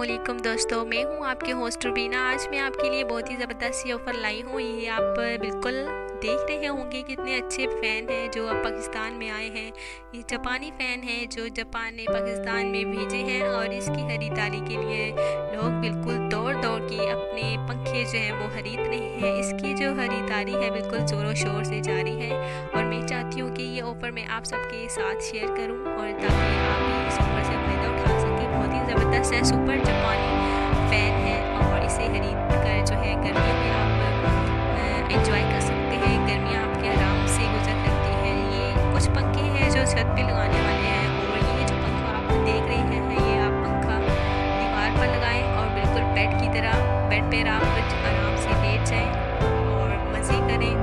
अस्सलामुअलैकुम दोस्तों, मैं हूं आपके होस्ट रुबीना। आज मैं आपके लिए बहुत ही ज़बरदस्त सी ऑफ़र लाई हूं। ये आप बिल्कुल देख रहे होंगे कितने अच्छे फ़ैन हैं जो अब पाकिस्तान में आए हैं। ये जापानी फ़ैन हैं जो जापान ने पाकिस्तान में भेजे हैं और इसकी ख़रीदारी के लिए लोग बिल्कुल दौड़ दौड़ के अपने पंखे जो हैं वो ख़रीद रहे हैं। इसकी जो ख़रीदारी है बिल्कुल ज़ोरों शोर से जारी है और मैं चाहती हूँ कि ये ऑफ़र मैं आप सबके साथ शेयर करूँ और ताकि आप भी इस ऑफ़र से फ़ायदा उठा सकें। बहुत ही ज़बरदस्त है, सुपर जापानी फ़ैन है और इसे ख़रीद कर जो है गर्मियों में आप एंजॉय कर सकते हैं। गर्मियाँ आपके आराम से गुजर सकती हैं। ये कुछ पंखे हैं जो छत पे लगाने वाले हैं और ये जो पंखा आप देख रहे हैं ये आप पंखा दीवार पर लगाएं और बिल्कुल बेड की तरह बेड पर आप आराम से लेट जाएं और मज़े करें।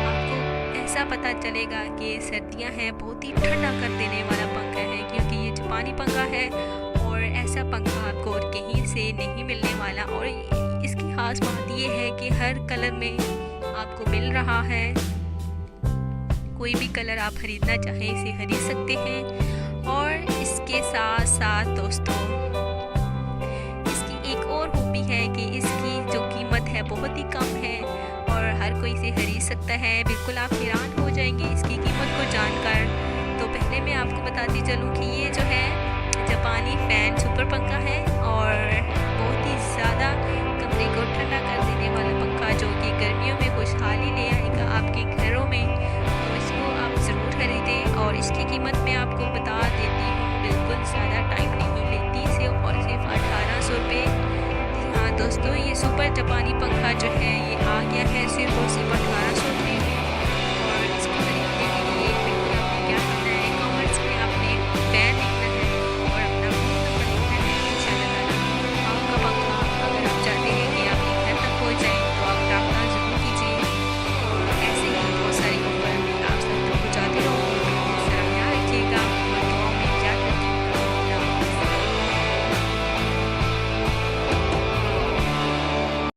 आपको ऐसा पता चलेगा कि सर्दियाँ हैं, बहुत ही ठंडा कर देने वाला पंखा है क्योंकि ये जापानी पंखा है और ऐसा पंखा आपको और कहीं से नहीं मिलने वाला। और इसकी ख़ास बात ये है कि हर कलर में आपको मिल रहा है। कोई भी कलर आप ख़रीदना चाहें इसे खरीद सकते हैं। और इसके साथ साथ दोस्तों इसकी एक और खूबी है कि इसकी जो कीमत है बहुत ही कम है और हर कोई इसे खरीद सकता है। बिल्कुल आप हैरान हो जाएंगे इसकी कीमत को जानकर। तो पहले मैं आपको बताती चलूँ कि ये जो है जापानी फ़ैन सुपर पंखा है और बहुत ही ज़्यादा कमरे को ठंडा कर देने वाला पंखा जो कि गर्मियों में खुशहाली ले आएगा आपके घरों में। तो इसको आप ज़रूर खरीदें और इसकी कीमत मैं आपको बता देती हूँ, बिल्कुल ज़्यादा टाइम नहीं लेती इसे और सिर्फ 1800 रुपये। हाँ दोस्तों, ये सुपर जापानी पंखा जो है ये आ गया है सिर्फ और सिर्फ 1800